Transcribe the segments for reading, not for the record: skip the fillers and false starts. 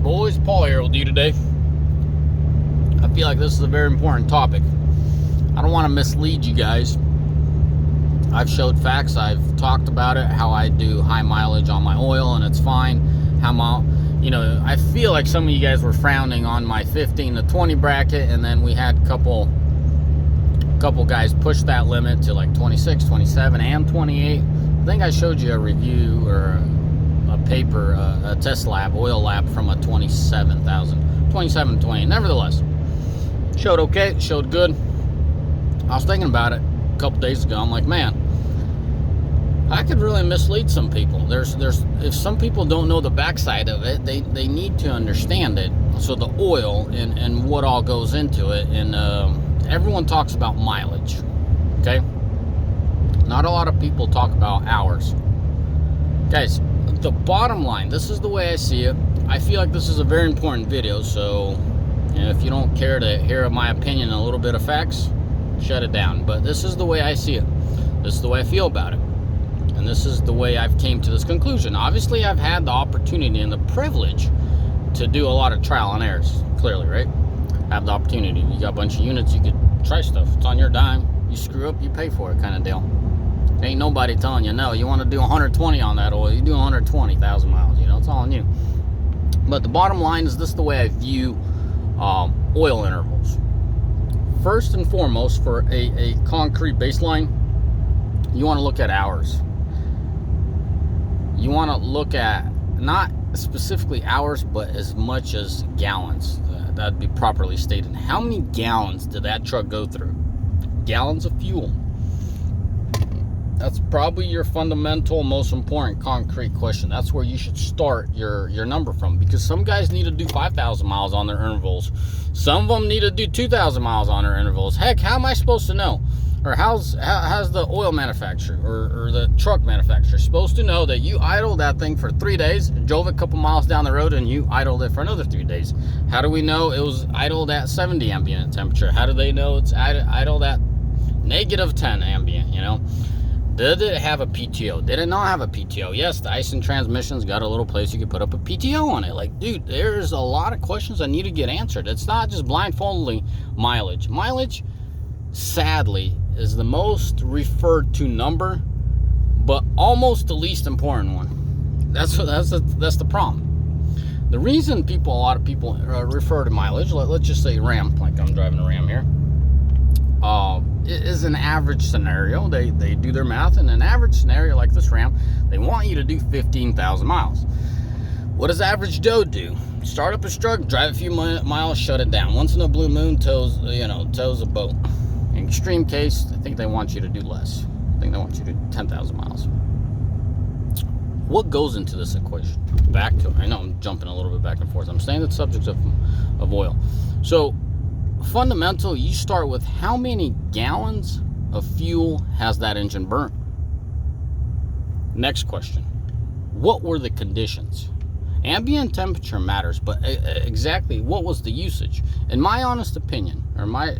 boys, Paul here with you today. I feel like this is a very important topic. I don't want to mislead you guys. I've showed facts, I've talked about it, how I do high mileage on my oil and it's fine. I feel like some of you guys were frowning on my 15 to 20 bracket, and then we had a couple guys push that limit to like 26, 27, and 28. I think I showed you a review or a paper, a test lab, oil lab from a 2720. Nevertheless, showed okay, showed good. I was thinking about it a couple days ago. I'm like, man, I could really mislead some people. If some people don't know the backside of it, they need to understand it. So the oil and what all goes into it, and everyone talks about mileage, okay? Not a lot of people talk about hours. Guys, the bottom line, this is the way I see it. I feel like this is a very important video, so if you don't care to hear my opinion and a little bit of facts, shut it down. But this is the way I see it. This is the way I feel about it. And this is the way I've came to this conclusion. Obviously, I've had the opportunity and the privilege to do a lot of trial and errors, clearly, right? Have the opportunity. You got a bunch of units, you could try stuff. It's on your dime. You screw up, you pay for it, kind of deal. Ain't nobody telling you, no, you want to do 120 on that oil, you do 120,000 miles, it's all on you. But the bottom line is, this is the way I view oil intervals. First and foremost, for a concrete baseline, you want to look at hours. You want to look at not specifically hours, but as much as gallons. That'd be properly stated. How many gallons did that truck go through? Gallons of fuel. That's probably your fundamental, most important concrete question. That's where you should start your number from, because some guys need to do 5,000 miles on their intervals. Some of them need to do 2,000 miles on their intervals. Heck, how am I supposed to know? Or how's the oil manufacturer or the truck manufacturer supposed to know that you idled that thing for 3 days, drove a couple miles down the road, and you idled it for another 3 days? How do we know it was idled at 70 ambient temperature? How do they know it's idled at negative 10 ambient, Did it have a PTO? Did it not have a PTO? Yes, the Ice and Transmission's got a little place you can put up a PTO on it. Like, dude, there's a lot of questions that need to get answered. It's not just blindfolding mileage. Mileage, sadly, is the most referred to number, but almost the least important one. That's the problem. The reason a lot of people refer to mileage, let's just say Ram, like I'm driving a Ram here, it is an average scenario. They do their math. In an average scenario like this Ram, they want you to do 15,000 miles. What does average Joe do? Start up his truck, drive a few miles, shut it down. Once in a blue moon, tows a boat. In extreme case, I think they want you to do less. I think they want you to do 10,000 miles. What goes into this equation? Back to it. I know I'm jumping a little bit back and forth. I'm staying the subject of oil. So, fundamental, you start with how many gallons of fuel has that engine burnt? Next question. What were the conditions? Ambient temperature matters, but exactly what was the usage? In my honest opinion, in my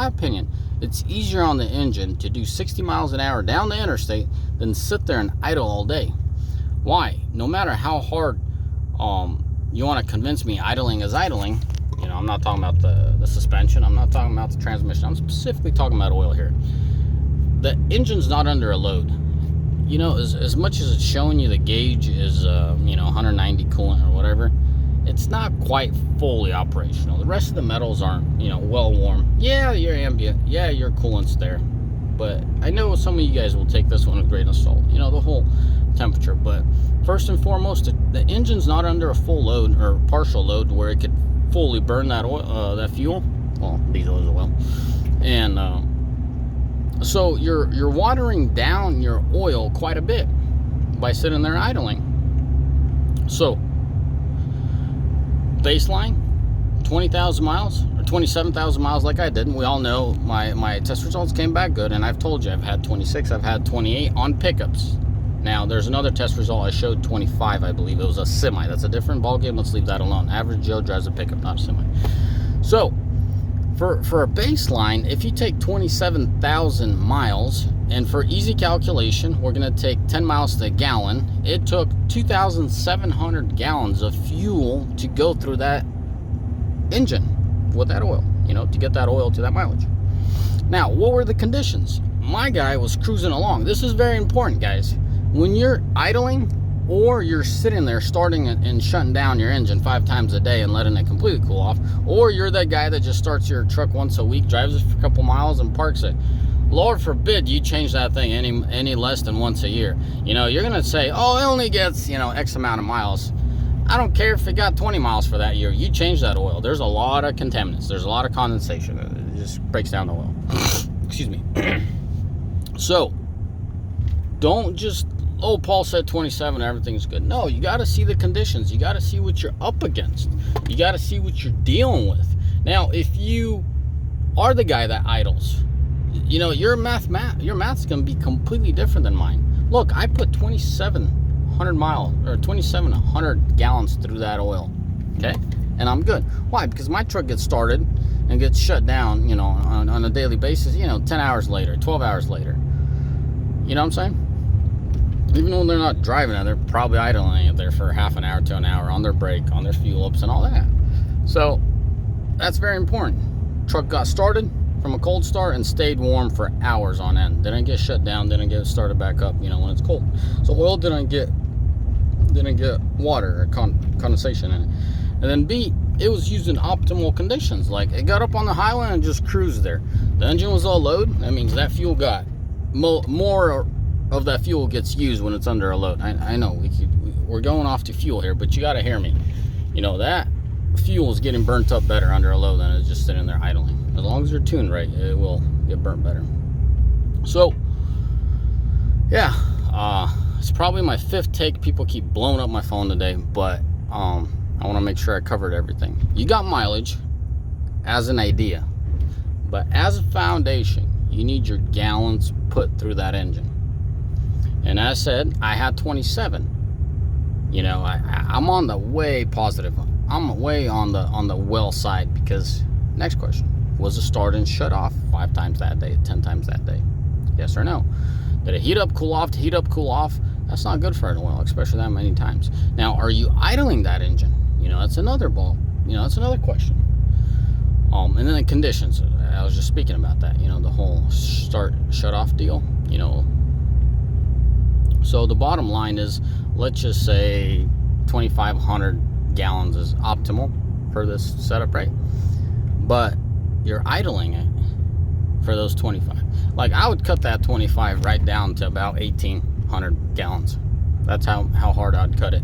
opinion, it's easier on the engine to do 60 miles an hour down the interstate than sit there and idle all day. Why? No matter how hard you want to convince me idling is idling, I'm not talking about the suspension, I'm not talking about the transmission, I'm specifically talking about oil here. The engine's not under a load. As much as it's showing you the gauge is 190 coolant or whatever, it's not quite fully operational. The rest of the metals aren't, well warm. Yeah, your ambient. Yeah, your coolant's there. But I know some of you guys will take this one with a grain of salt. The whole temperature. But first and foremost, the engine's not under a full load or partial load where it could fully burn that oil, that fuel. Well, diesel as well. And so you're watering down your oil quite a bit by sitting there idling. So baseline 20,000 miles or 27,000 miles like I did, and we all know my test results came back good, and I've told you I've had 26, I've had 28 on pickups. Now there's another test result I showed 25, I believe. It was a semi. That's a different ball game. Let's leave that alone. Average Joe drives a pickup, not a semi. So for a baseline, if you take 27,000 miles And for easy calculation, we're going to take 10 miles to the gallon. It took 2,700 gallons of fuel to go through that engine with that oil, you know, to get that oil to that mileage. Now, what were the conditions? My guy was cruising along. This is very important, guys. When you're idling or you're sitting there starting and shutting down your engine 5 times a day and letting it completely cool off, or you're that guy that just starts your truck once a week, drives it for a couple miles and parks it, Lord forbid you change that thing any less than once a year. You know, you're gonna say, oh, it only gets, you know, X amount of miles. I don't care if it got 20 miles for that year. You change that oil. There's a lot of contaminants. There's a lot of condensation. It just breaks down the oil. Excuse me. So, don't just, oh, Paul said 27, everything's good. No, you got to see the conditions. You got to see what you're up against. You got to see what you're dealing with. Now, if you are the guy that idles, you know, your math's going to be completely different than mine. Look, I put 2,700 miles or 2,700 gallons through that oil, okay? And I'm good. Why? Because my truck gets started and gets shut down, you know, on a daily basis, you know, 10 hours later, 12 hours later. You know what I'm saying? Even when they're not driving it, they're probably idling it there for half an hour to an hour on their brake, on their fuel ups and all that. So that's very important. Truck got started from a cold start and stayed warm for hours on end. Didn't get shut down, didn't get started back up, you know, when it's cold. So oil didn't get water or condensation in it. And then B, it was used in optimal conditions. Like, it got up on the highway and just cruised there. The engine was all load. That means that fuel got more of that fuel gets used when it's under a load. I know we're going off to fuel here, but you got to hear me. You know, that fuel is getting burnt up better under a load than it's just sitting there idling. As long as you're tuned right, it will get burnt better. So, yeah, it's probably my 5th take. People keep blowing up my phone today, but I want to make sure I covered everything. You got mileage as an idea, but as a foundation, you need your gallons put through that engine. And as I said, I had 27. You know, I'm on the way positive. I'm way on the well side, because next question, was it start and shut off 5 times that day, 10 times that day? Yes or no? Did it heat up, cool off, to heat up, cool off? That's not good for an oil, especially that many times. Now, are you idling that engine? You know, that's another ball. You know, that's another question. And then the conditions. I was just speaking about that. You know, the whole start, shut off deal. You know, so the bottom line is, let's just say 2,500 gallons is optimal for this setup, right? But you're idling it for those 25. Like, I would cut that 25 right down to about 1,800 gallons. That's how hard I'd cut it.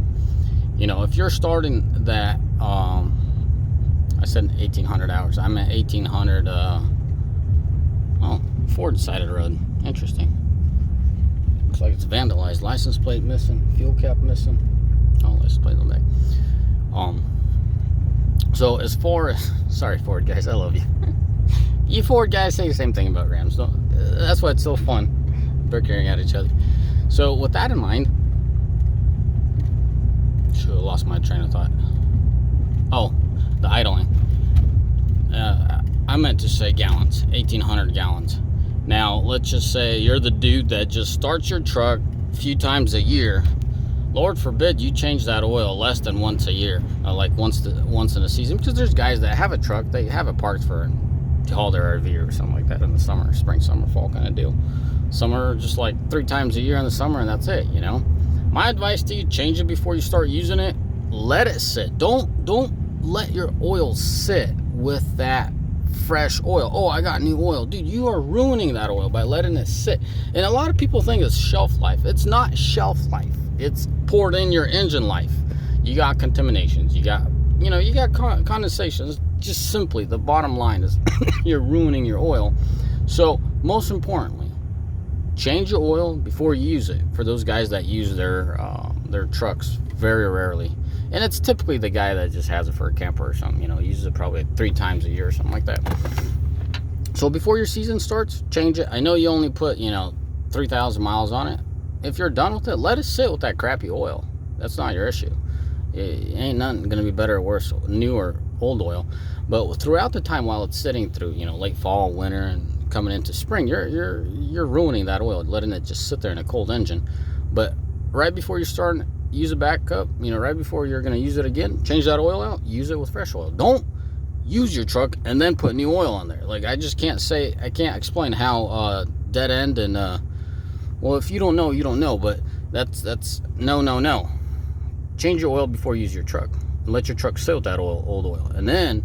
You know, if you're starting that, I said 1,800 hours. I meant 1,800, Ford side of the road. Interesting. Looks like it's vandalized. License plate missing. Fuel cap missing. Oh, license plate on the back. So as far as, sorry Ford guys, I love you. You Ford guys say the same thing about Rams. That's why it's so fun bickering at each other. So with that in mind, should have lost my train of thought. Oh, the idling. I meant to say gallons, 1,800 gallons. Now, let's just say you're the dude that just starts your truck a few times a year. Lord forbid you change that oil less than once a year, like once in a season. Because there's guys that have a truck, they have it parked to haul their RV or something like that in the summer, spring, summer, fall kind of deal. Some are just like 3 times a year in the summer, and that's it, you know. My advice to you, change it before you start using it. Let it sit. Don't let your oil sit with that fresh oil. Oh, I got new oil. Dude, you are ruining that oil by letting it sit. And a lot of people think it's shelf life. It's not shelf life. It's poured in your engine life. You got contaminations. You got condensations. Just simply, the bottom line is you're ruining your oil. So, most importantly, change your oil before you use it. For those guys that use their trucks very rarely. And it's typically the guy that just has it for a camper or something, you know, uses it probably 3 times a year or something like that. So before your season starts, change it. I know you only put, 3,000 miles on it. If you're done with it, let it sit with that crappy oil. That's not your issue. It ain't nothing going to be better or worse, new or old oil. But throughout the time while it's sitting through, late fall, winter, and coming into spring, you're ruining that oil, letting it just sit there in a cold engine. But right before you're starting to use it back up, right before you're going to use it again, change that oil out, use it with fresh oil. Don't use your truck and then put new oil on there. Like, I can't explain how dead end and well, if you don't know, you don't know, but that's no. Change your oil before you use your truck and let your truck sit with that old oil. And then,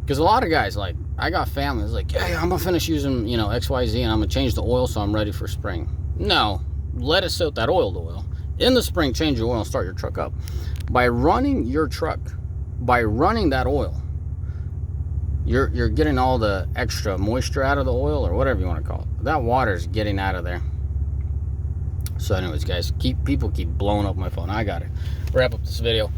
because a lot of guys, like, I got families like, yeah, I'm gonna finish using XYZ and I'm gonna change the oil so I'm ready for spring. No, let it sit with that old oil. In the spring, change your oil and start your truck up. By running your truck, by running that oil, you're getting all the extra moisture out of the oil, or whatever you want to call it. That water is getting out of there. So anyways, guys, people keep blowing up my phone. I gotta wrap up this video.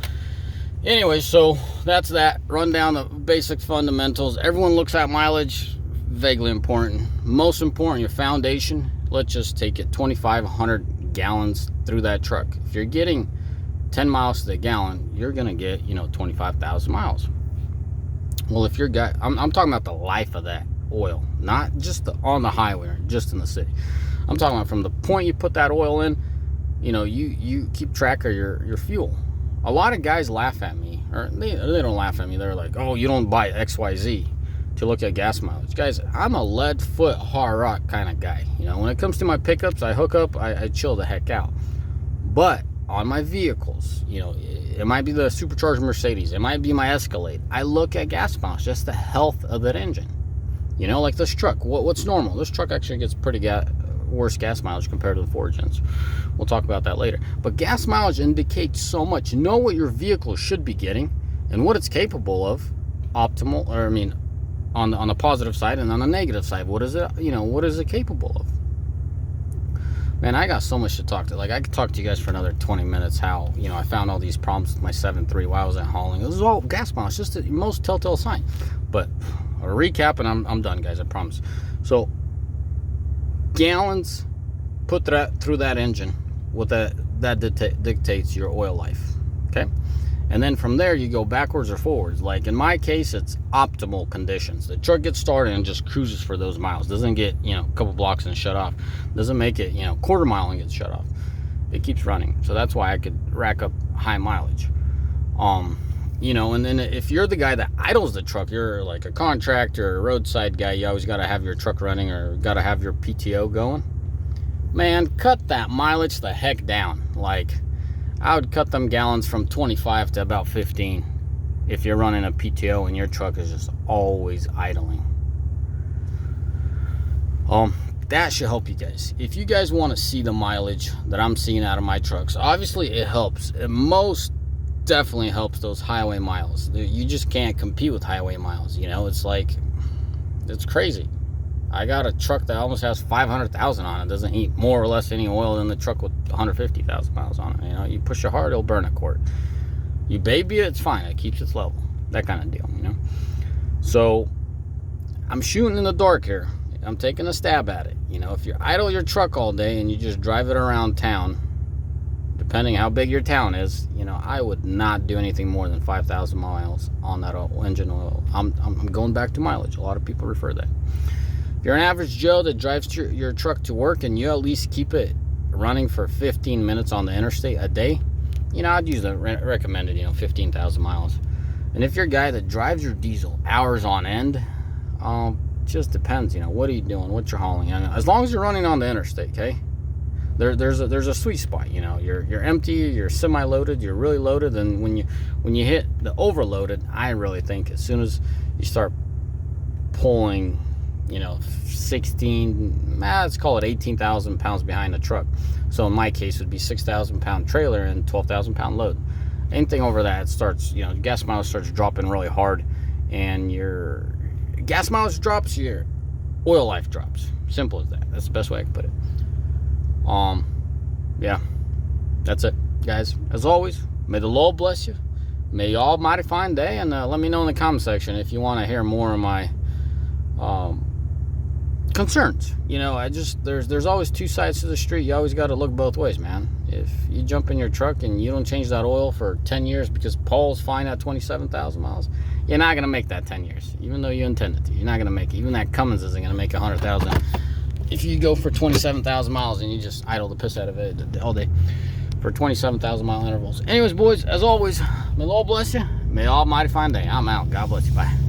Anyway, so that's that. Run down the basic fundamentals. Everyone looks at mileage, vaguely important. Most important, your foundation. Let's just take it 2,500 gallons through that truck. If you're getting 10 miles to the gallon, you're gonna get 25,000 miles. Well, if you're I'm talking about the life of that oil, not just on the highway or just in the city. I'm talking about from the point you put that oil in, you keep track of your fuel. A lot of guys laugh at me, or they don't laugh at me. They're like, oh, you don't buy XYZ to look at gas mileage. Guys, I'm a lead foot hard rock kind of guy. When it comes to my pickups, I hook up, I chill the heck out. But on my vehicles, it might be the supercharged Mercedes, it might be my Escalade, I look at gas mileage, just the health of that engine. Like this truck, what's normal? This truck actually gets pretty worse gas mileage compared to the 4Gens. We'll talk about that later. But gas mileage indicates so much. Know what your vehicle should be getting and what it's capable of. Optimal, or on the positive side, and on the negative side, what is it? What is it capable of? Man, I got so much to talk to. Like, I could talk to you guys for another 20 minutes. How I found all these problems with my 7.3 while I was at hauling. It was all gas mileage, just the most telltale sign. But a recap, and I'm done, guys. I promise. So, gallons put through that engine, what that dictates your oil life. Okay, and then from there you go backwards or forwards. Like in my case, it's optimal conditions. The truck gets started and just cruises for those miles. Doesn't get a couple blocks and shut off. Doesn't make it quarter mile and gets shut off. It keeps running. So that's why I could rack up high mileage. And then if you're the guy that idles the truck, you're like a contractor or a roadside guy, you always got to have your truck running or got to have your PTO going. Man, cut that mileage the heck down. Like, I would cut them gallons from 25 to about 15 if you're running a PTO and your truck is just always idling. That should help you guys. If you guys want to see the mileage that I'm seeing out of my trucks, obviously it helps. It most definitely helps those highway miles. You just can't compete with highway miles. It's like, it's crazy. I got a truck that almost has 500,000 on it. Doesn't eat more or less any oil than the truck with 150,000 miles on it. You push it hard, it'll burn a quart. You baby it, it's fine. It keeps its level. That kind of deal, So I'm shooting in the dark here. I'm taking a stab at it. If you idle your truck all day and you just drive it around town, depending how big your town is, I would not do anything more than 5,000 miles on that engine oil. I'm going back to mileage. A lot of people refer that. If you're an average Joe that drives your truck to work and you at least keep it running for 15 minutes on the interstate a day, I'd use the recommended, 15,000 miles. And if you're a guy that drives your diesel hours on end, just depends, what are you doing, what you're hauling. As long as you're running on the interstate, okay? There's a sweet spot. You're empty, you're semi-loaded, you're really loaded, and when you hit the overloaded, I really think as soon as you start pulling 16, let's call it 18,000 pounds behind the truck. So in my case, it would be 6,000 pound trailer and 12,000 pound load. Anything over that, it starts, gas mileage starts dropping really hard, and your gas mileage drops, your oil life drops. Simple as that. That's the best way I can put it. Yeah, that's it, guys. As always, may the Lord bless you. May you all mighty fine day, and let me know in the comment section if you want to hear more of my concerns. There's always two sides to the street. You always got to look both ways, man. If you jump in your truck and you don't change that oil for 10 years because Paul's fine at 27,000 miles, you're not going to make that 10 years, even though you intended to. You're not going to make it. Even that Cummins isn't going to make 100,000 if you go for 27,000 miles and you just idle the piss out of it all day for 27,000 mile intervals. Anyways, boys, as always, may the Lord bless you. May the Almighty find day. I'm out. God bless you. Bye.